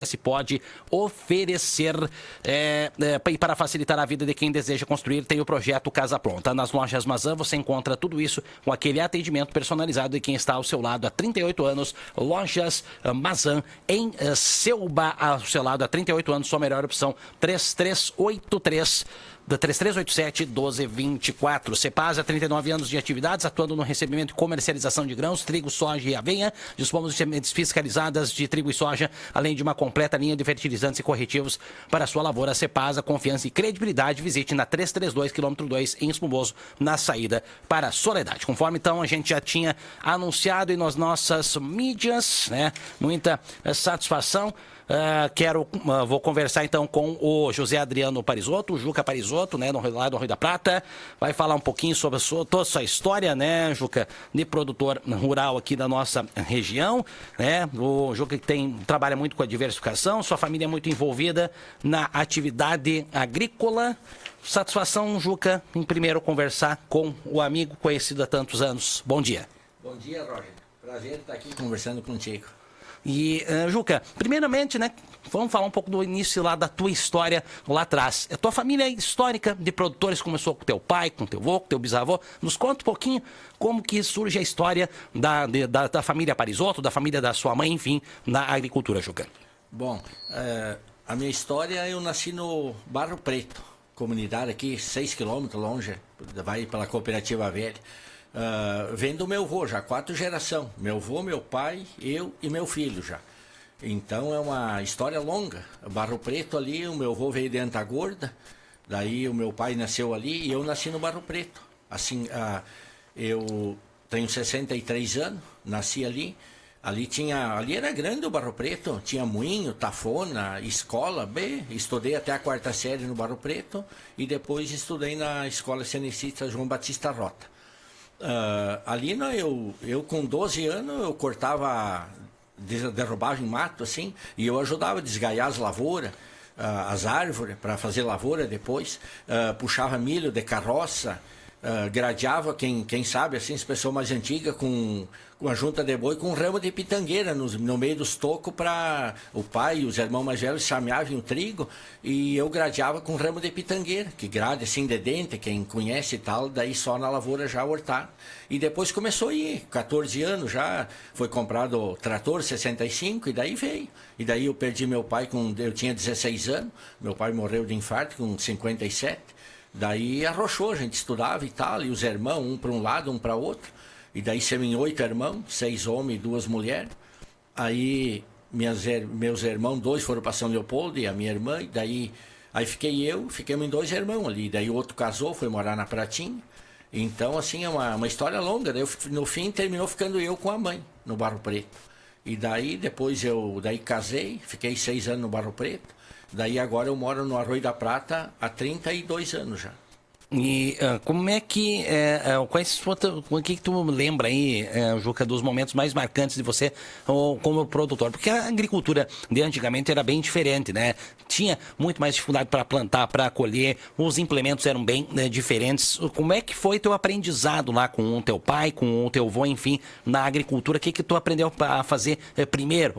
se pode oferecer e para facilitar a vida de quem deseja construir, tem o projeto Casa Pronta. Nas lojas Mazan você encontra tudo isso com aquele atendimento personalizado de quem está ao seu lado há 38 anos. Lojas Mazan em Selba, ao seu lado há 38 anos, sua melhor opção, 3383 3387-1224. Cepasa, 39 anos de atividades, atuando no recebimento e comercialização de grãos, trigo, soja e aveia. Dispomos de sementes fiscalizadas de trigo e soja, além de uma completa linha de fertilizantes e corretivos para a sua lavoura. Cepasa, confiança e credibilidade. Visite na 332, quilômetro 2, em Espumoso, na saída para Soledade. Conforme então a gente já tinha anunciado nas nossas mídias, né? Muita satisfação. Vou conversar então com o José Adriano Parisotto, o Juca Parisotto, né, lá do Rio da Prata. Vai falar um pouquinho sobre toda a sua história, né, Juca, de produtor rural aqui da nossa região, né? O Juca que trabalha muito com a diversificação, sua família é muito envolvida na atividade agrícola. Satisfação, Juca, em primeiro conversar com o amigo conhecido há tantos anos. Bom dia. Bom dia, Roger. Prazer estar aqui conversando contigo. E, Juca, primeiramente, né, vamos falar um pouco do início lá da tua história lá atrás. A tua família histórica de produtores começou com teu pai, com teu avô, com teu bisavô. Nos conta um pouquinho como que surge a história da família Parisotto, da família da sua mãe, enfim, na agricultura, Juca. Bom, a minha história, eu nasci no Barro Preto, comunidade aqui, 6 quilômetros longe, vai pela Cooperativa Velha. Vem do meu avô, já 4 gerações. Meu avô, meu pai, eu e meu filho já. Então é uma história longa. Barro Preto ali, o meu avô veio de Antagorda, daí o meu pai nasceu ali e eu nasci no Barro Preto. Assim, eu tenho 63 anos, nasci ali. Ali era grande o Barro Preto, tinha moinho, tafona, escola, estudei até a 4ª série no Barro Preto e depois estudei na Escola Cenecista João Batista Rota. Ali eu com 12 anos eu cortava, derrubava em mato assim, e eu ajudava a desgaiar as lavouras, as árvores para fazer lavoura depois, puxava milho de carroça, gradeava, quem sabe assim, as pessoas mais antigas com a junta de boi com um ramo de pitangueira no meio dos tocos, para o pai e os irmãos mais velhos chameavam o trigo e eu gradeava com um ramo de pitangueira, que grade assim de dente, quem conhece e tal, daí só na lavoura já hortar. E depois começou a ir, 14 anos já, foi comprado o trator 65 e daí veio. E daí eu perdi meu pai eu tinha 16 anos, meu pai morreu de infarto com 57. Daí arrochou, a gente estudava e tal, e os irmãos, um para um lado, um para outro. E daí somos em 8 irmãos, 6 homens e 2 mulheres. Aí meus irmãos, 2 foram para São Leopoldo e a minha irmã. E daí ficamos em 2 irmãos ali. Daí o outro casou, foi morar na Pratinha. Então, assim, é uma história longa. Daí, no fim, terminou ficando eu com a mãe, no Barro Preto. E daí, depois daí casei, fiquei 6 anos no Barro Preto. Daí agora eu moro no Arroio da Prata há 32 anos já. E como é que, o que tu lembra aí, Juca, dos momentos mais marcantes de você como produtor? Porque a agricultura de antigamente era bem diferente, né? Tinha muito mais dificuldade para plantar, para colher, os implementos eram bem diferentes. Como é que foi teu aprendizado lá com o teu pai, com o teu avô, enfim, na agricultura? O que tu aprendeu a fazer primeiro?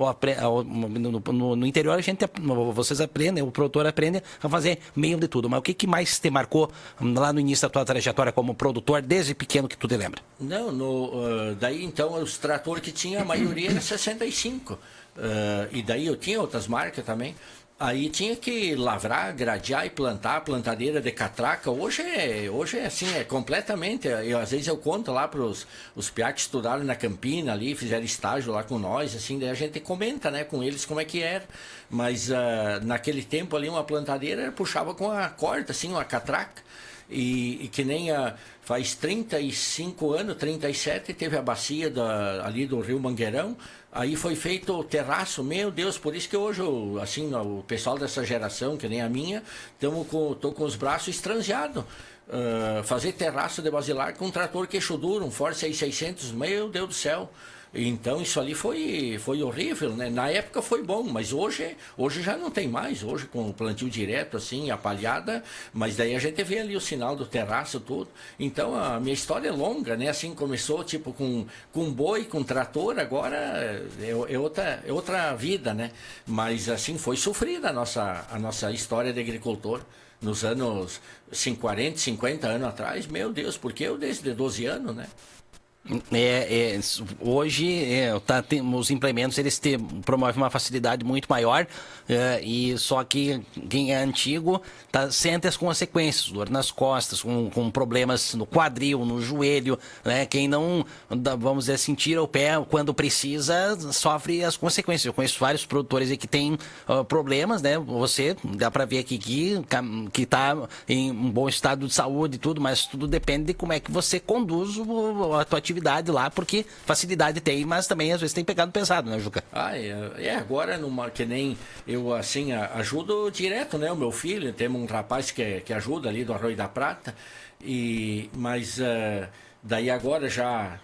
No interior vocês aprendem, o produtor aprende a fazer meio de tudo, mas o que mais te marcou lá no início da tua trajetória como produtor, desde pequeno, que tu te lembra? Não, daí então os tratores que tinha, a maioria era 65. E daí eu tinha outras marcas também. Aí tinha que lavrar, gradear e plantar, plantadeira de catraca. Hoje é assim, é completamente. Às vezes eu conto lá para os piá que estudaram na Campina ali, fizeram estágio lá com nós, assim, daí a gente comenta, né, com eles como é que era. Mas naquele tempo ali uma plantadeira puxava com a corda, assim, uma catraca. E que nem faz 35 anos, 37, teve a bacia ali do Rio Mangueirão, aí foi feito o terraço, meu Deus, por isso que hoje, assim, o pessoal dessa geração, que nem a minha, tô com os braços estrangeados. Fazer terraço de basilar com um trator queixo duro, um Ford 6600, meu Deus do céu. Então isso ali foi horrível, né? Na época foi bom, mas hoje já não tem mais. Hoje com o plantio direto, assim, a palhada, mas daí a gente vê ali o sinal do terraço, tudo. Então a minha história é longa, né? Assim começou tipo com boi, com trator, agora é outra vida, né? Mas assim foi sofrida a nossa história de agricultor. Nos anos 40, 50 anos atrás, meu Deus, porque eu desde 12 anos, né? Hoje os implementos eles promovem uma facilidade muito maior, e só que quem é antigo sente as consequências, dor nas costas, com problemas no quadril, no joelho, né? Quem não, vamos dizer assim, tira o pé quando precisa, sofre as consequências. Eu conheço vários produtores aí que têm problemas, né? Você dá para ver aqui que está em um bom estado de saúde e tudo, mas tudo depende de como é que você conduz a tua atividade lá, porque facilidade tem, mas também às vezes tem pegado pesado, né, Juca? Agora que nem eu assim ajudo direto, né, o meu filho, temos um rapaz que ajuda ali do Arroio da Prata, mas daí agora já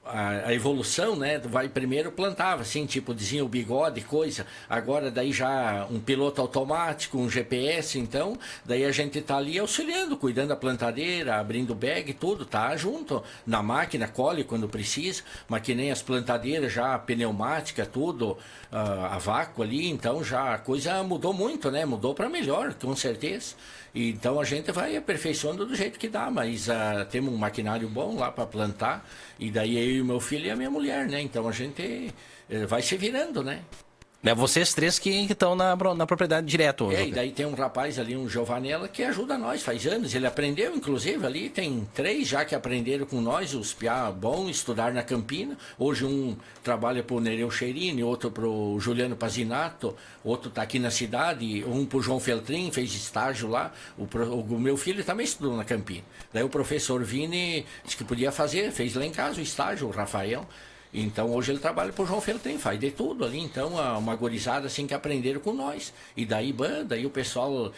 a evolução, né, vai primeiro plantava assim, tipo dizia o bigode, coisa, agora daí já um piloto automático, um GPS, então daí a gente tá ali auxiliando, cuidando da plantadeira, abrindo bag, tudo, tá junto na máquina, colhe quando precisa, mas que nem as plantadeiras já pneumática, tudo a vácuo ali, então já a coisa mudou muito, né, mudou para melhor, com certeza. Então a gente vai aperfeiçoando do jeito que dá, mas temos um maquinário bom lá para plantar, e daí eu e o meu filho e a minha mulher, né? Então a gente vai se virando, né? É vocês três que estão na propriedade direto. E daí tem um rapaz ali, um Giovanella, que ajuda nós, faz anos. Ele aprendeu, inclusive, ali, tem 3 já que aprenderam com nós, os piá bom, estudar na Campina. Hoje um trabalha para o Nereu Cherini, outro para o Juliano Pazinato, outro está aqui na cidade, um para o João Feltrin, fez estágio lá. O meu filho também estudou na Campina. Daí o professor Vini disse que podia fazer, fez lá em casa o estágio, o Rafael. Então hoje ele trabalha para o João Feltrin, faz de tudo ali, então uma gorizada assim que aprenderam com nós. E daí o pessoal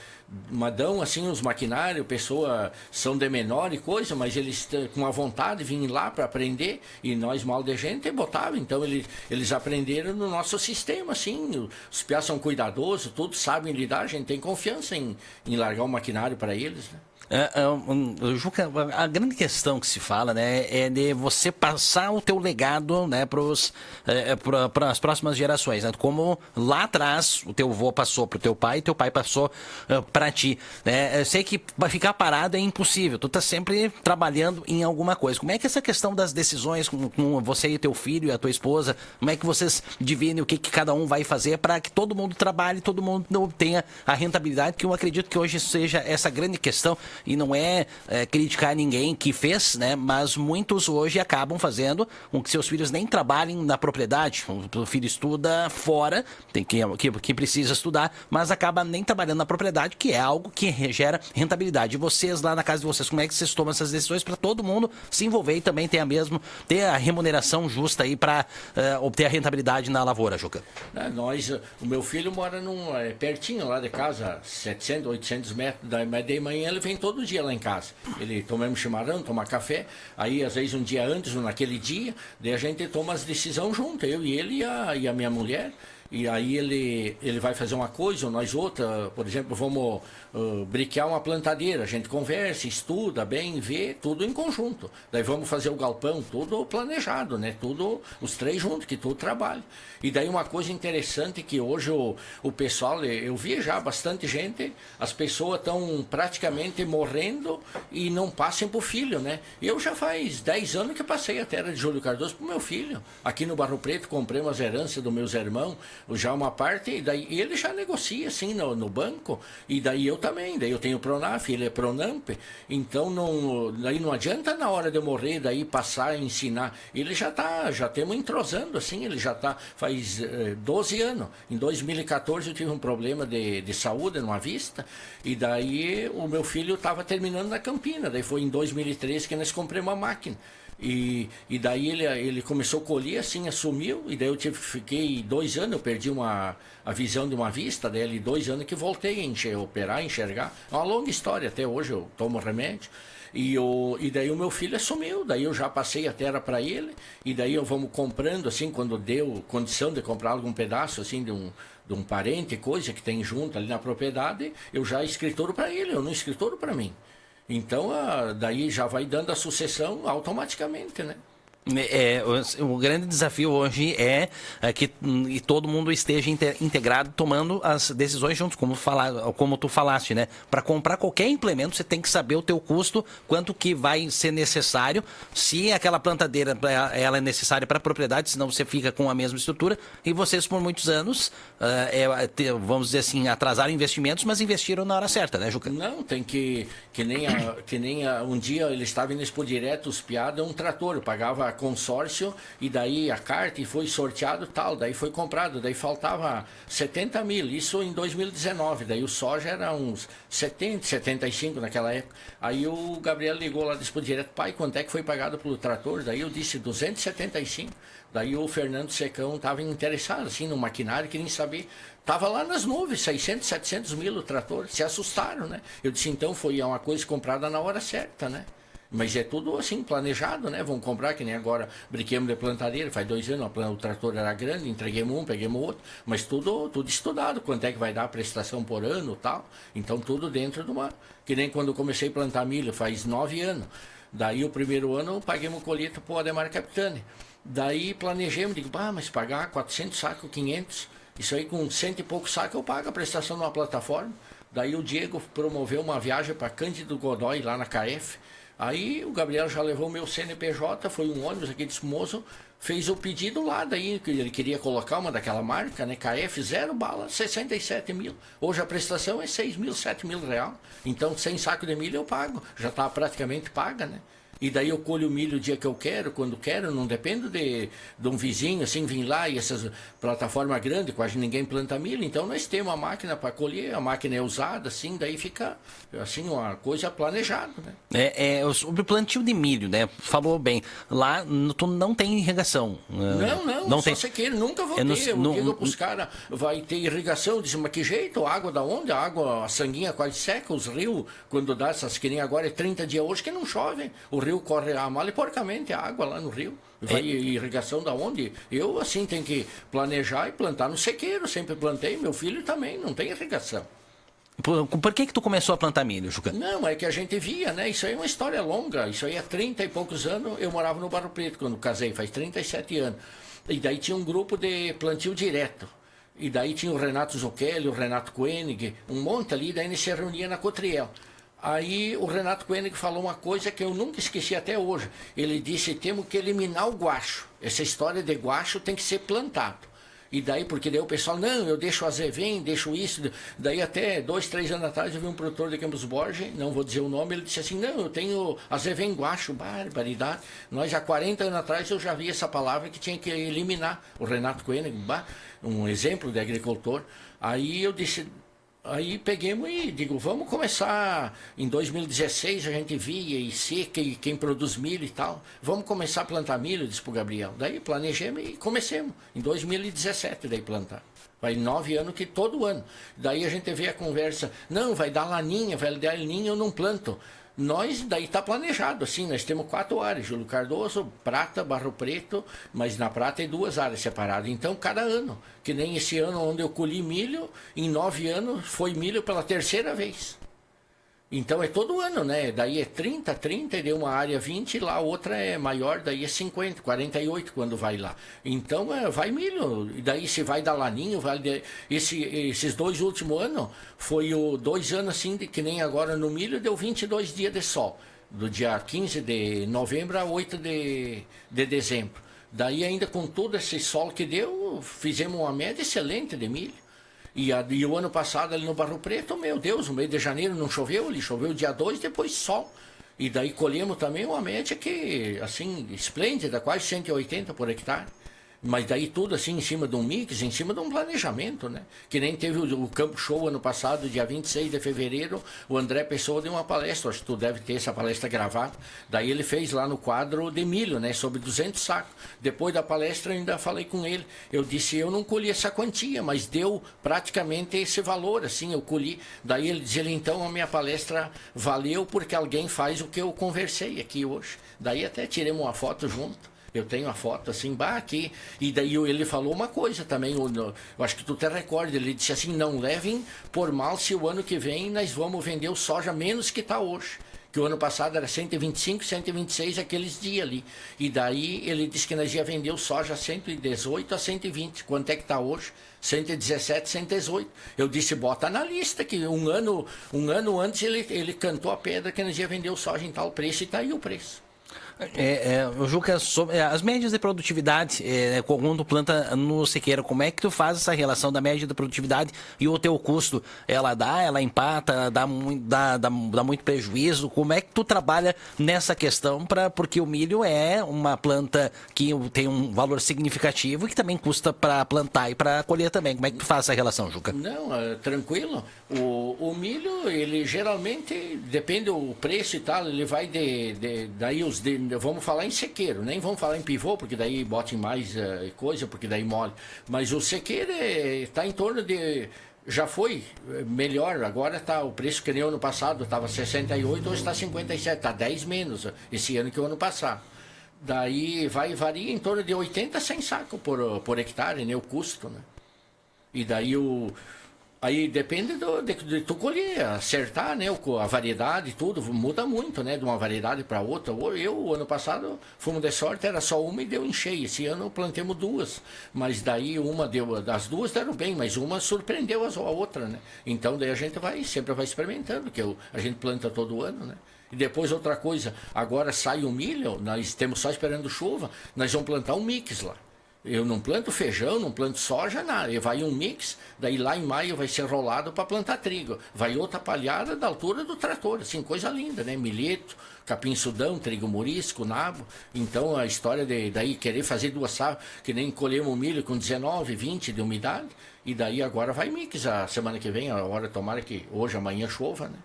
dão assim os maquinários, pessoa são de menor e coisa, mas eles com a vontade vinham lá para aprender, e nós mal de gente botava, então eles aprenderam no nosso sistema, assim, os piás são cuidadosos, todos sabem lidar, a gente tem confiança em largar o maquinário para eles, né? Juca, a grande questão que se fala, né, é de você passar o teu legado, né, para as próximas gerações, né? Como lá atrás o teu avô passou para o teu pai passou para ti, né? Eu sei que ficar parado é impossível, tu tá sempre trabalhando em alguma coisa. Como é que essa questão das decisões com você e teu filho e a tua esposa, como é que vocês dividem o que cada um vai fazer para que todo mundo trabalhe, todo mundo tenha a rentabilidade, que eu acredito que hoje seja essa grande questão. E não criticar ninguém que fez, né? Mas muitos hoje acabam fazendo com que seus filhos nem trabalhem na propriedade. O filho estuda fora, que precisa estudar, mas acaba nem trabalhando na propriedade, que é algo que gera rentabilidade. E vocês lá na casa de vocês, como é que vocês tomam essas decisões para todo mundo se envolver e também ter a remuneração justa aí para obter a rentabilidade na lavoura, Juca? O meu filho mora pertinho lá de casa, 700, 800 metros, mas de manhã ele vem todo dia lá em casa. Ele tomamos chimarrão, toma café, aí às vezes um dia antes ou naquele dia, daí a gente toma as decisões junto, eu e ele e a minha mulher. E aí ele vai fazer uma coisa, ou nós outra, por exemplo, vamos briquear uma plantadeira, a gente conversa, estuda bem, vê, tudo em conjunto. Daí vamos fazer o galpão, tudo planejado, né? Tudo, os 3 juntos, que tudo trabalha. E daí uma coisa interessante que hoje o pessoal, eu vi já bastante gente, as pessoas estão praticamente morrendo e não passem pro filho, né? Eu já faz 10 anos que passei a terra de Júlio Cardoso pro meu filho. Aqui no Barro Preto comprei umas heranças dos meus irmãos, já uma parte, e daí ele já negocia assim no banco, e daí eu também, daí eu tenho Pronaf, ele é Pronamp, então daí não adianta na hora de eu morrer, daí passar a ensinar, ele já temos entrosando assim, ele já faz 12 anos, em 2014 eu tive um problema de saúde numa vista, e daí o meu filho estava terminando na Campina, daí foi em 2013 que nós compramos uma máquina. E daí ele começou a colher assim, assumiu, e daí fiquei 2 anos, eu perdi a visão de uma vista dele, 2 anos que voltei a operar, enxergar. É uma longa história, até hoje eu tomo remédio. E daí o meu filho assumiu, daí eu já passei a terra para ele, e daí eu vamos comprando, assim, quando deu condição de comprar algum pedaço, assim, de um parente, coisa que tem junto ali na propriedade, eu já escritoro para ele, eu não escritoro para mim. Então, daí já vai dando a sucessão automaticamente, né? O grande desafio hoje é que e todo mundo esteja integrado tomando as decisões juntos, como tu falaste, né? Para comprar qualquer implemento, você tem que saber o teu custo, quanto que vai ser necessário, se aquela plantadeira ela é necessária para a propriedade, senão você fica com a mesma estrutura, e vocês por muitos anos, vamos dizer assim, atrasaram investimentos, mas investiram na hora certa, né, Juca? Não, tem que nem um dia ele estava indo expor direto os piadas, um trator, eu pagava consórcio, e daí a carta e foi sorteado tal, daí foi comprado, daí faltava 70 mil, isso em 2019, daí o soja era uns 70, 75 naquela época. Aí o Gabriel ligou lá, disse pro direto, pai, quanto é que foi pagado pelo trator? Daí eu disse 275. Daí o Fernando Secão estava interessado assim no maquinário, queria saber, estava lá nas nuvens, 600, 700 mil o trator, se assustaram, né? Eu disse, então foi uma coisa comprada na hora certa, né? Mas é tudo assim, planejado, né? Vamos comprar, que nem agora brinquemos de plantadeira, faz 2 anos, o trator era grande, entreguemos um, peguemos outro, mas tudo estudado, quanto é que vai dar a prestação por ano e tal. Então tudo dentro de uma... Que nem quando eu comecei a plantar milho, faz 9 anos. Daí o primeiro ano paguemos colheita para o Ademar Capitani. Daí planejemos, digo, mas pagar 400 sacos, 500, isso aí com 100 e poucos sacos eu pago a prestação numa plataforma. Daí o Diego promoveu uma viagem para Cândido Godói, lá na KF. Aí o Gabriel já levou o meu CNPJ, foi um ônibus aqui de Esmoso, fez o pedido lá, daí que ele queria colocar uma daquela marca, né, KF 0 bala, 67 mil. Hoje a prestação é 6 mil, 7 mil real. Então 100 sacos de milho eu pago, já está praticamente paga, né? E daí eu colho o milho o dia que eu quero, quando quero, não dependo de um vizinho, assim, vir lá, e essas plataformas grandes, quase ninguém planta milho, então nós temos uma máquina para colher, a máquina é usada, assim, daí fica, assim, uma coisa planejada, né? Sobre o plantio de milho, né, falou bem, lá tu não tem irrigação. Não tem sequeira, nunca vou ter, eu digo pros caras, vai ter irrigação, eu disse, mas que jeito, água da onde? A água, a sanguinha quase seca, os rios, quando dá essas, que nem agora é 30 dias hoje que não chove, o rio corre a mal e porcamente a água lá no rio. Vai irrigação da onde? Eu, assim, tenho que planejar e plantar no sequeiro. Sempre plantei, meu filho também, não tem irrigação. Por que tu começou a plantar milho, Juca? Não, é que a gente via, né? Isso aí é uma história longa. Isso aí há 30 e poucos anos eu morava no Barro Preto quando casei, faz 37 anos. E daí tinha um grupo de plantio direto. E daí tinha o Renato Zucchelli, o Renato Koenig, um monte ali, daí eles se reunia na Cotriel. Aí o Renato Koenig falou uma coisa que eu nunca esqueci até hoje. Ele disse, temos que eliminar o guacho. Essa história de guacho tem que ser plantado. E daí, porque daí o pessoal, não, eu deixo azevém, deixo isso. Daí até 2, 3 anos atrás eu vi um produtor de Campos Borges, não vou dizer o nome, ele disse assim, não, eu tenho azevém guacho, barbaridade. Nós há 40 anos atrás eu já vi essa palavra que tinha que eliminar. O Renato Koenig, um exemplo de agricultor. Aí eu disse... Aí peguemos e digo, vamos começar, em 2016 a gente via e seca e quem produz milho e tal, vamos começar a plantar milho, disse pro Gabriel. Daí planejemos e comecemos, em 2017 daí plantar. Vai 9 anos que todo ano. Daí a gente vê a conversa, não, vai dar laninha, vai dar laninha, eu não planto. Nós, daí está planejado, assim, nós temos 4 áreas, Júlio Cardoso, Prata, Barro Preto, mas na Prata é 2 áreas separadas, então cada ano, que nem esse ano onde eu colhi milho, em 9 anos foi milho pela 3ª vez. Então é todo ano, né? Daí é 30, e deu uma área 20, lá outra é maior, daí é 50, 48 quando vai lá. Então vai milho, e daí se vai dar laninho, esses 2 últimos anos, foi 2 anos assim, que nem agora no milho, deu 22 dias de sol, do dia 15 de novembro a 8 de dezembro. Daí ainda com todo esse sol que deu, fizemos uma média excelente de milho. E o ano passado ali no Barro Preto, meu Deus, no mês de janeiro não choveu, ele choveu dia 2, depois sol. E daí colhemos também uma média que, assim, esplêndida, quase 180 por hectare. Mas daí tudo assim em cima de um mix, em cima de um planejamento, né? Que nem teve o Campo Show ano passado, dia 26 de fevereiro, o André Pessoa deu uma palestra, acho que tu deve ter essa palestra gravada. Daí ele fez lá no quadro de milho, né? Sobre 200 sacos. Depois da palestra eu ainda falei com ele. Eu disse, eu não colhi essa quantia, mas deu praticamente esse valor, assim, eu colhi. Daí ele dizia, então a minha palestra valeu porque alguém faz o que eu conversei aqui hoje. Daí até tiremos uma foto junto. Eu tenho a foto assim, aqui. E daí ele falou uma coisa também, eu acho que tu te recorda, ele disse assim, não levem por mal se o ano que vem nós vamos vender o soja menos que está hoje. Que o ano passado era 125, 126 aqueles dias ali. E daí ele disse que nós ia vender o soja 118 a 120. Quanto é que está hoje? 117, 118. Eu disse, bota na lista, que um ano antes ele cantou a pedra que nós ia vender o soja em tal preço e está aí o preço. Juca, sobre as médias de produtividade, quando tu planta no sequeiro, como é que tu faz essa relação da média da produtividade e o teu custo? Ela empata, dá muito prejuízo? Como é que tu trabalha nessa questão? Porque o milho é uma planta que tem um valor significativo e que também custa para plantar e para colher também. Como é que tu faz essa relação, Juca? Não, tranquilo. O milho, ele geralmente, depende do preço e tal, ele vai vamos falar em sequeiro, nem vamos falar em pivô, porque daí botem mais coisa, porque daí mole. Mas o sequeiro está em torno de... Já foi melhor, agora está o preço que nem o ano passado, estava 68, hoje está 57, está 10 menos esse ano que o ano passado. Daí varia em torno de 80 a 100 sacos por hectare, né, o custo, né? E daí Aí depende de tu colher, acertar, né? A variedade, tudo, muda muito, né? De uma variedade para outra. O ano passado, fomos de sorte, era só uma e deu em cheio. Esse ano plantemos duas. Mas daí das duas deram bem, mas uma surpreendeu a outra, né? Então daí a gente sempre vai experimentando, que a gente planta todo ano, né? E depois outra coisa, agora sai o milho, nós estamos só esperando chuva, nós vamos plantar um mix lá. Eu não planto feijão, não planto soja, nada. E vai um mix, daí lá em maio vai ser rolado para plantar trigo. Vai outra palhada da altura do trator, assim, coisa linda, né? Milheto, capim-sudão, trigo morisco, nabo. Então a história daí querer fazer duas safras, que nem colhemos milho com 19, 20 de umidade, e daí agora vai mix a semana que vem, a hora tomara que hoje, amanhã chova, né?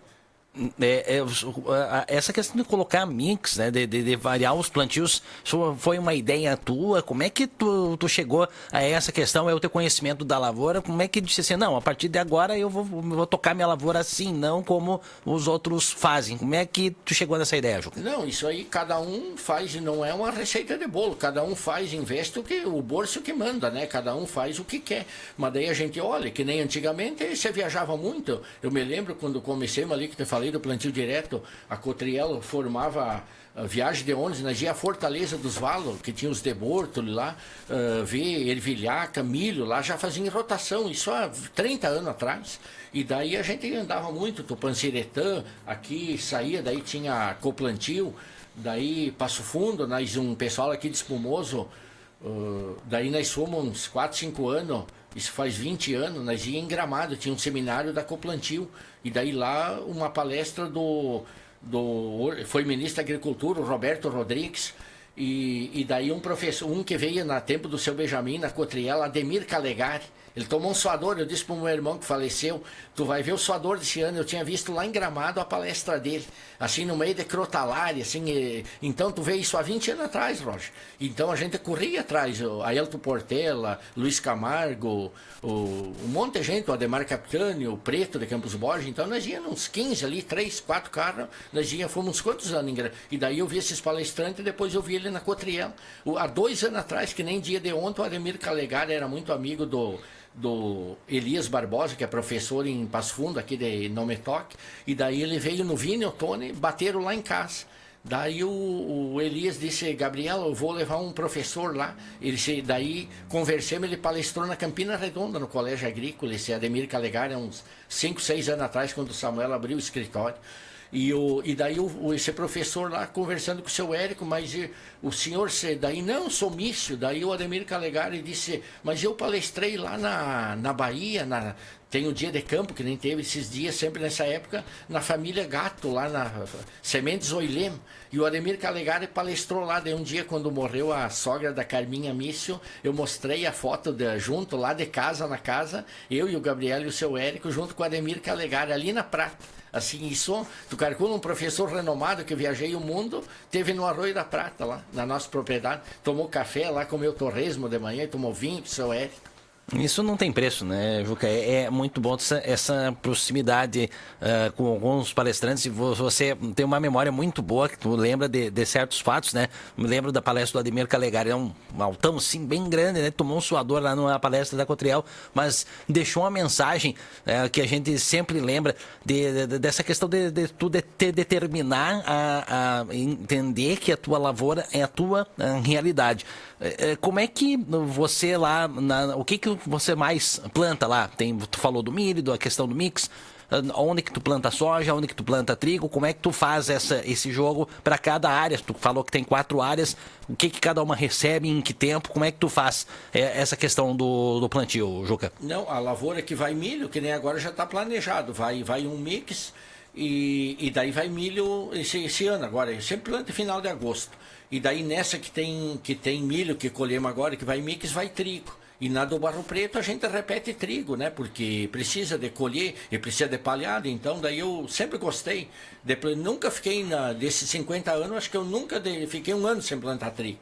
Essa questão de colocar mix, né, de variar os plantios, foi uma ideia tua? Como é que tu chegou a essa questão? É o teu conhecimento da lavoura? Como é que disse assim, não, a partir de agora eu vou tocar minha lavoura assim, não como os outros fazem? Como é que tu chegou nessa ideia, Juca? Não, isso aí cada um faz, não é uma receita de bolo, cada um faz, investe o bolso que manda, né? Cada um faz o que quer. Mas daí a gente olha, que nem antigamente você viajava muito. Eu me lembro quando comecei ali que te falei do plantio direto, a Cotriel formava a viagem de ônibus, nós ia a Fortaleza dos Valos, que tinha os de Bortoli lá, ver ervilhaca, milho, lá já fazia em rotação, isso há 30 anos atrás. E daí a gente andava muito, Tupanciretã, aqui saía, daí tinha coplantio, daí Passo Fundo, nós um pessoal aqui de Espumoso, daí nós fomos uns 4, 5 anos, isso faz 20 anos, nós íamos em Gramado, tinha um seminário da Coplantio, e daí lá uma palestra foi ministro da Agricultura, o Roberto Rodrigues, e daí um professor, que veio na tempo do seu Benjamin, na Cotriel, Ademir Calegari, ele tomou um suador, eu disse para o meu irmão que faleceu, tu vai ver o suador desse ano, eu tinha visto lá em Gramado a palestra dele, assim no meio de Crotalari, assim, então tu vê isso há 20 anos atrás, Roger. Então a gente corria atrás, Ailton Portela, Luiz Camargo, um monte de gente, o Ademar Capitani, o Preto de Campos Borges, então nós íamos uns 15 ali, 3, 4 carros, fomos uns quantos anos, e daí eu vi esses palestrantes e depois eu vi ele na Cotriel. Há 2 anos atrás, que nem dia de ontem, o Ademir Calegari era muito amigo do Elias Barbosa, que é professor em Passo Fundo, aqui de Nometoc, e daí ele veio no Vini Ottoni, bateram lá em casa. Daí o Elias disse, Gabriel, eu vou levar um professor lá. Daí conversemos, ele palestrou na Campina Redonda, no Colégio Agrícola, esse Ademir Calegari, uns 5, 6 anos atrás, quando o Samuel abriu o escritório. E daí esse professor lá conversando com o seu Érico, mas o senhor, daí não, sou mício. Daí o Ademir Calegari disse, mas eu palestrei lá na Bahia, tem o dia de campo, que nem teve esses dias, sempre nessa época, na família Gato, lá na Sementes Oilem. E o Ademir Calegari palestrou lá. Daí um dia, quando morreu a sogra da Carminha Mício, eu mostrei a foto junto lá de casa, na casa, eu e o Gabriel e o seu Érico, junto com o Ademir Calegari, ali na Prata. Assim, isso, tu calcula um professor renomado que viajei o mundo, teve no Arroio da Prata, lá, na nossa propriedade, tomou café lá, comeu torresmo de manhã, tomou vinho com o seu Érico. Isso não tem preço, né, Juca? É muito bom essa proximidade com alguns palestrantes. E você tem uma memória muito boa, que tu lembra de certos fatos, né? Me lembro da palestra do Ademir Calegari, é um altão, assim, bem grande, né? Tomou um suador lá na palestra da Cotriel, mas deixou uma mensagem que a gente sempre lembra dessa questão de tu determinar a entender que a tua lavoura é a tua realidade. Como é que você lá, o que você mais planta lá? Tu falou do milho, da questão do mix, onde que tu planta soja, onde que tu planta trigo, como é que tu faz esse jogo para cada área? Tu falou que tem 4 áreas, o que cada uma recebe, em que tempo, como é que tu faz essa questão do plantio, Juca? Não, a lavoura que vai milho, que nem agora já está planejado, vai um mix e daí vai milho esse ano agora, eu sempre planto final de agosto. E daí nessa que tem milho que colhemos agora, que vai mix, vai trigo. E na do Barro Preto a gente repete trigo, né? Porque precisa de colher e precisa de palhada. Então daí eu sempre gostei. Nunca fiquei, desses 50 anos, acho que eu nunca fiquei um ano sem plantar trigo.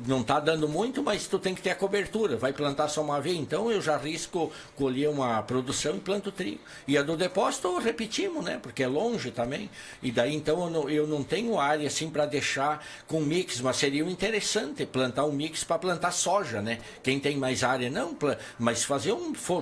Não está dando muito, mas tu tem que ter a cobertura. Vai plantar só uma vez, então eu já arrisco colher uma produção e planto trigo. E a do depósito repetimos, né? Porque é longe também. E daí então eu não tenho área assim para deixar com mix, mas seria interessante plantar um mix para plantar soja, né? Quem tem mais área não, mas fazer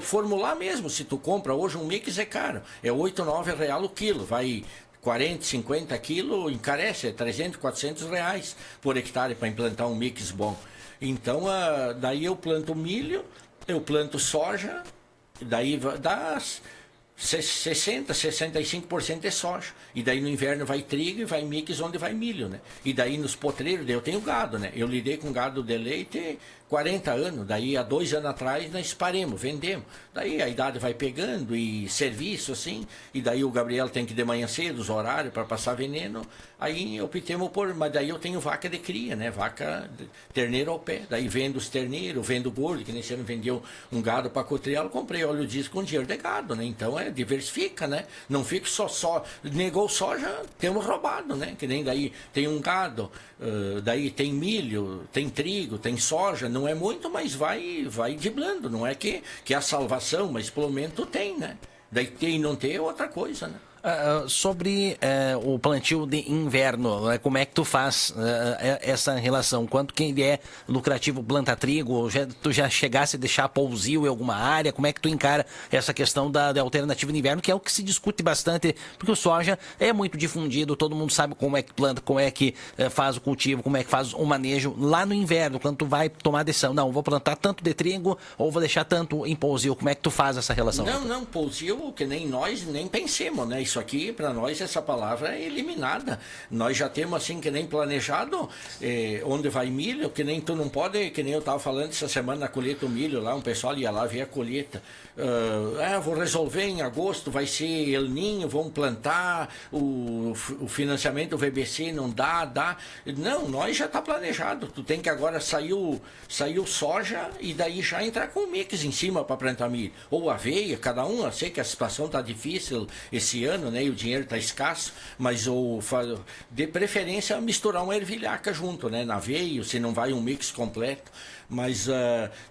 formular mesmo. Se tu compra hoje um mix é caro, é 8, 9 real o quilo, vai 40, 50 quilos, encarece, é 300, 400 reais por hectare para implantar um mix bom. Então, daí eu planto milho, eu planto soja, daí dá 60, 65% é soja. E daí no inverno vai trigo e vai mix onde vai milho, né? E daí nos potreiros, daí eu tenho gado, né? Eu lidei com gado de leite 40 anos, daí há 2 anos atrás nós paremos, vendemos. Daí a idade vai pegando e serviço assim, e daí o Gabriel tem que ir de manhã cedo, os horários para passar veneno, aí optemos mas daí eu tenho vaca de cria, né? Vaca, terneiro ao pé, daí vendo os terneiros, vendo gordo, que nesse ano vendeu um gado para Cotriel, comprei óleo diesel com dinheiro de gado, né? Então diversifica, né? Não fica só negou soja, temos roubado, né? Que nem daí tem um gado, daí tem milho, tem trigo, tem soja, não é muito, mas vai driblando, não é que é a salvação, mas pelo menos tu tem, né? Daí tem não ter é outra coisa, né? Sobre o plantio de inverno, como é que tu faz essa relação? Quanto que ele é lucrativo plantar trigo? Tu já chegasse a deixar pousio em alguma área? Como é que tu encara essa questão da alternativa de inverno, que é o que se discute bastante, porque o soja é muito difundido, todo mundo sabe como é que planta, como é que faz o cultivo, como é que faz o manejo lá no inverno, quando tu vai tomar a decisão, não, vou plantar tanto de trigo ou vou deixar tanto em pousio, como é que tu faz essa relação? Não, pousio, que nem nós nem pensemos, né? Isso aqui, para nós, essa palavra é eliminada. Nós já temos, assim, que nem planejado, onde vai milho, que nem tu não pode, que nem eu estava falando essa semana na colheita do milho, lá um pessoal ia lá ver a colheita. Vou resolver em agosto, vai ser El Ninho, vamos plantar, o financiamento do VBC não dá. Não, nós já está planejado. Tu tem que agora saiu soja e daí já entrar com o mix em cima para plantar milho. Ou aveia, cada um, eu sei que a situação está difícil esse ano, né, e o dinheiro está escasso, mas de preferência misturar uma ervilhaca junto, né, na aveia, se não vai um mix completo. Mas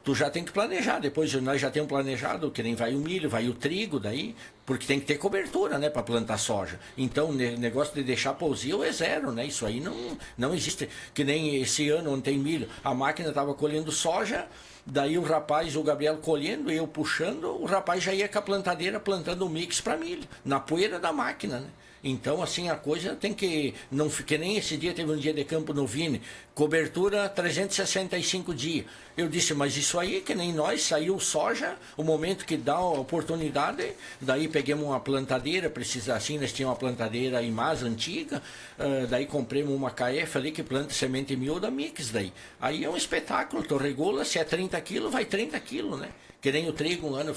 tu já tem que planejar. Depois nós já temos planejado que nem vai o milho, vai o trigo daí, porque tem que ter cobertura, né, para plantar soja. Então, o negócio de deixar pousio é zero, né? Isso aí não existe. Que nem esse ano onde tem milho, a máquina estava colhendo soja, Daí o rapaz, o Gabriel colhendo, eu puxando, o rapaz já ia com a plantadeira plantando o mix para milho, na poeira da máquina, né? Então, assim, a coisa tem que... Não, que nem esse dia teve um dia de campo no Vine, cobertura 365 dias. Eu disse, mas isso aí, que nem nós, saiu soja, o momento que dá a oportunidade, daí peguemos uma plantadeira, precisa assim, nós tínhamos uma plantadeira mais antiga, daí compramos uma KF ali que planta semente miúda mix daí. Aí é um espetáculo, tu regula, se é 30 quilos, vai 30 quilos, né? Que nem o trigo, um ano,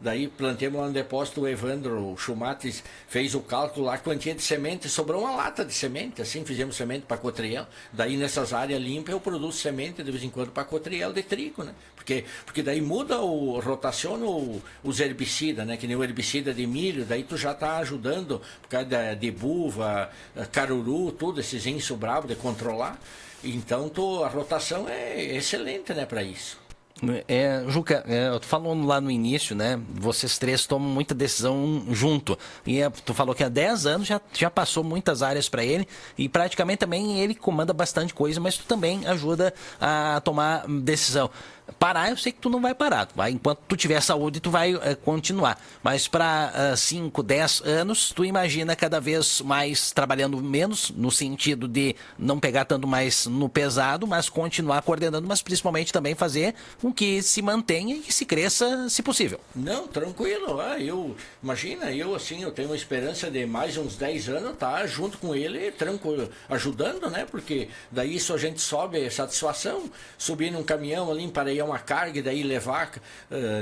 daí plantemos lá no depósito, o Evandro Chumates fez o cálculo lá, quantia de semente, sobrou uma lata de semente, assim, fizemos semente para cotriel, daí nessas áreas limpas eu produzo semente de vez em quando para cotriel de trigo, né? Porque daí muda rotaciona os herbicidas, né? Que nem o herbicida de milho, daí tu já tá ajudando, por causa de buva, caruru, tudo, esses índios bravos de controlar, então a rotação é excelente, né, para isso. Juca, eu tô falando lá no início, né? Vocês três tomam muita decisão junto. E tu falou que há 10 anos já passou muitas áreas para ele e praticamente também ele comanda bastante coisa, mas tu também ajuda a tomar decisão. Parar, eu sei que tu não vai parar. Enquanto tu tiver saúde, tu vai continuar. Mas para 5, 10 anos, tu imagina cada vez mais trabalhando menos, no sentido de não pegar tanto mais no pesado, mas continuar coordenando, mas principalmente também fazer com que se mantenha e que se cresça, se possível. Não, tranquilo. Imagina, eu tenho uma esperança de mais uns 10 anos tá junto com ele, tranquilo, ajudando, né? Porque daí isso a gente sobe satisfação, subir num caminhão ali, parear uma carga e daí levar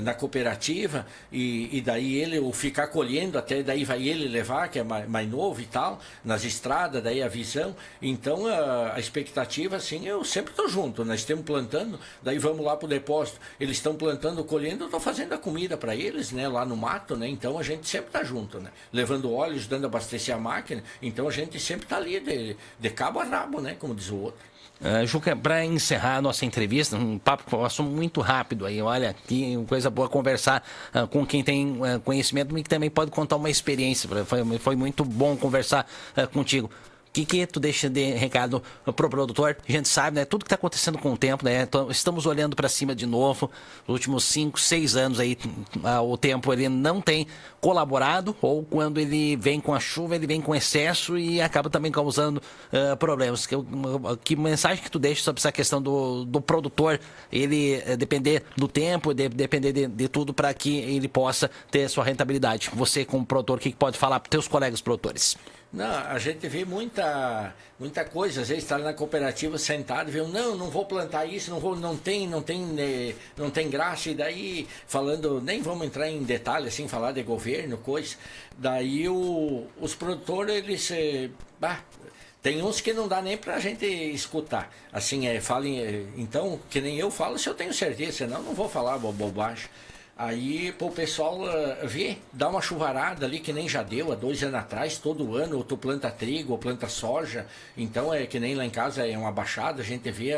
na cooperativa e daí ele ficar colhendo, até daí vai ele levar, que é mais novo e tal, nas estradas, daí a visão. Então a expectativa, assim, eu sempre estou junto, nós estamos plantando, daí vamos lá pro depósito, eles estão plantando, colhendo, eu estou fazendo a comida para eles, né, lá no mato, né, então a gente sempre está junto, né, levando óleo, ajudando a abastecer a máquina, então a gente sempre está ali de cabo a rabo, né, como diz o outro. Juca, para encerrar a nossa entrevista, um papo passou muito rápido aí, olha, que coisa boa conversar com quem tem conhecimento e que também pode contar uma experiência, foi muito bom conversar contigo. O que tu deixa de recado pro produtor? A gente sabe, né? Tudo que está acontecendo com o tempo, né? Estamos olhando para cima de novo. Nos últimos 5, 6 anos aí, o tempo ele não tem colaborado, ou quando ele vem com a chuva, ele vem com excesso e acaba também causando problemas. Que mensagem que tu deixa sobre essa questão do produtor, ele depender do tempo, depender de tudo para que ele possa ter sua rentabilidade? Você, como produtor, o que pode falar para os teus colegas produtores? Não, a gente vê muita coisa, às vezes está na cooperativa sentado e vê, não vou plantar isso, não tem graça, e daí falando, nem vamos entrar em detalhe, assim, falar de governo, coisa, daí os produtores, eles, tem uns que não dá nem pra gente escutar, assim, falem, então, que nem eu falo, se eu tenho certeza, senão não vou falar bobagem. Aí, o pessoal vê, dá uma chuvarada ali, que nem já deu há 2 anos atrás, todo ano, ou tu planta trigo, ou planta soja, então é que nem lá em casa é uma baixada, a gente vê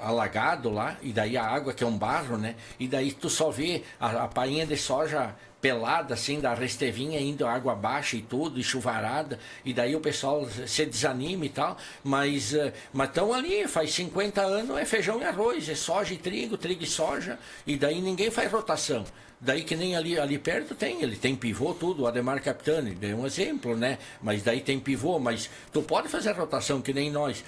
alagado lá, e daí a água que é um barro, né, e daí tu só vê a painha de soja pelada, assim, da restevinha, indo água baixa e tudo, e chuvarada, e daí o pessoal se desanima e tal, mas estão ali, faz 50 anos, é feijão e arroz, é soja e trigo e soja, e daí ninguém faz rotação. Daí que nem ali perto ele tem pivô, tudo, o Ademar Capitani, é um exemplo, né? Mas daí tem pivô, mas tu pode fazer a rotação que nem nós.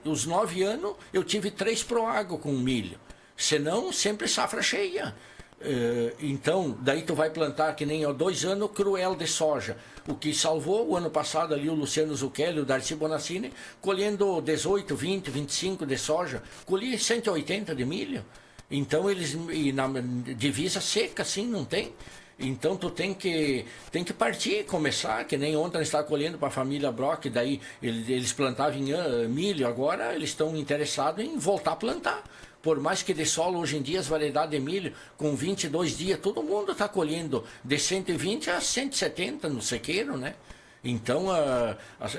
Os 9 anos, eu tive 3 Proago com milho, senão sempre safra cheia. Então, daí tu vai plantar que nem há 2 anos cruel de soja. O que salvou o ano passado ali o Luciano Zucchelli, o Darcy Bonassini, colhendo 18, 20, 25 de soja. Colhi 180 de milho. Então e na divisa seca, assim, não tem. Então tu tem que partir, começar, que nem ontem nós estávamos colhendo para a família Brock, daí eles plantavam milho, agora eles estão interessados em voltar a plantar. Por mais que de solo, hoje em dia, as variedades de milho, com 22 dias, todo mundo está colhendo de 120 a 170 no sequeiro, né? Então,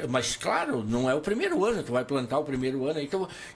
mas claro, não é o primeiro ano, tu vai plantar o primeiro ano,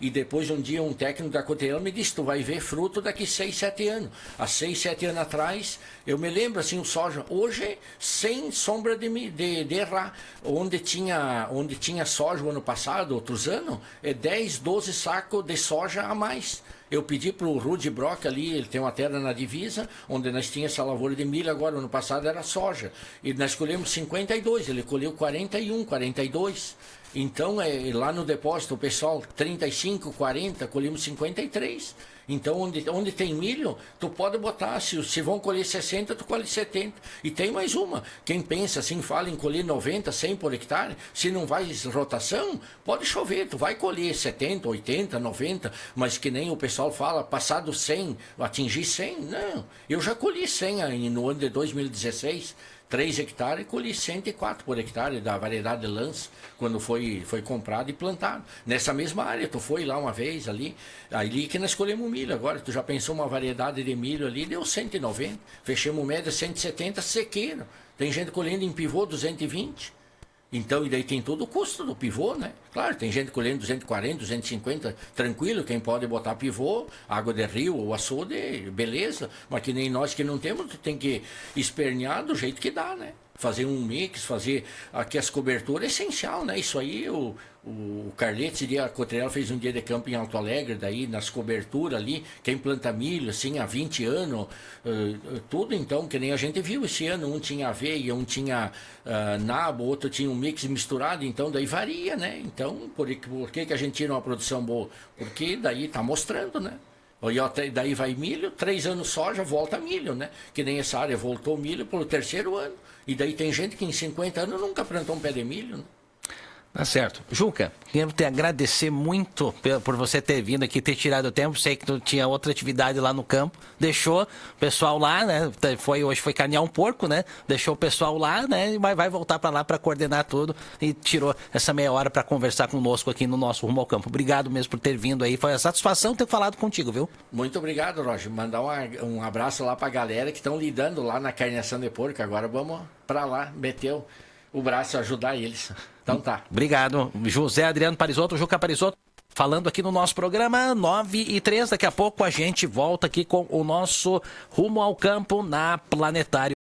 e depois um dia um técnico da Coterel me disse, tu vai ver fruto daqui 6, 7 anos. Há 6, 7 anos atrás, eu me lembro assim, o soja, hoje, sem sombra de errar, onde tinha soja o ano passado, outros anos, é 10, 12 sacos de soja a mais. Eu pedi para o Rudy Brock ali, ele tem uma terra na divisa, onde nós tínhamos essa lavoura de milho, agora ano passado era soja. E nós colhemos 52, ele colheu 41, 42. Então, lá no depósito, o pessoal 35, 40, colhemos 53. Então, onde tem milho, tu pode botar, se vão colher 60, tu colhe 70. E tem mais uma, quem pensa assim, fala em colher 90, 100 por hectare, se não vai rotação, pode chover, tu vai colher 70, 80, 90, mas que nem o pessoal fala, passado 100, atingir 100, não. Eu já colhi 100 no ano de 2016, 3 hectares, colhi 104 por hectare da variedade Lance, quando foi comprado e plantado. Nessa mesma área, tu foi lá uma vez ali que nós colhemos milho. Agora, tu já pensou uma variedade de milho ali, deu 190. Fechamos média 170 sequeiro. Tem gente colhendo em pivô 220. Então, e daí tem todo o custo do pivô, né? Claro, tem gente colhendo 240, 250, tranquilo, quem pode botar pivô, água de rio ou açude, beleza. Mas que nem nós que não temos, tu tem que espernear do jeito que dá, né? Fazer um mix, fazer aqui as coberturas é essencial, né? Isso aí, o Carletes e a Cotrela fez um dia de campo em Alto Alegre, daí nas coberturas ali, quem planta milho, assim, há 20 anos, tudo então, que nem a gente viu esse ano, um tinha aveia, um tinha nabo, outro tinha um mix misturado, então daí varia, né? Então, por que a gente tira uma produção boa? Porque daí tá mostrando, né? E daí vai milho, 3 anos soja, volta milho, né? Que nem essa área voltou milho pelo 3º ano. E daí tem gente que em 50 anos nunca plantou um pé de milho, né? Tá certo. Juca, quero te agradecer muito por você ter vindo aqui, ter tirado o tempo. Sei que tu tinha outra atividade lá no campo. Deixou o pessoal lá, né? Hoje foi carnear um porco, né? Deixou o pessoal lá, né? E vai voltar para lá para coordenar tudo. E tirou essa meia hora para conversar conosco aqui no nosso Rumo ao Campo. Obrigado mesmo por ter vindo aí. Foi uma satisfação ter falado contigo, viu? Muito obrigado, Roger. Mandar um abraço lá pra galera que estão lidando lá na carneação de porco. Agora vamos para lá, meteu o braço a ajudar eles. Então tá. Obrigado. José Adriano Parisotto, Juca Parisotto, falando aqui no nosso programa 9h03. Daqui a pouco a gente volta aqui com o nosso Rumo ao Campo na Planetário.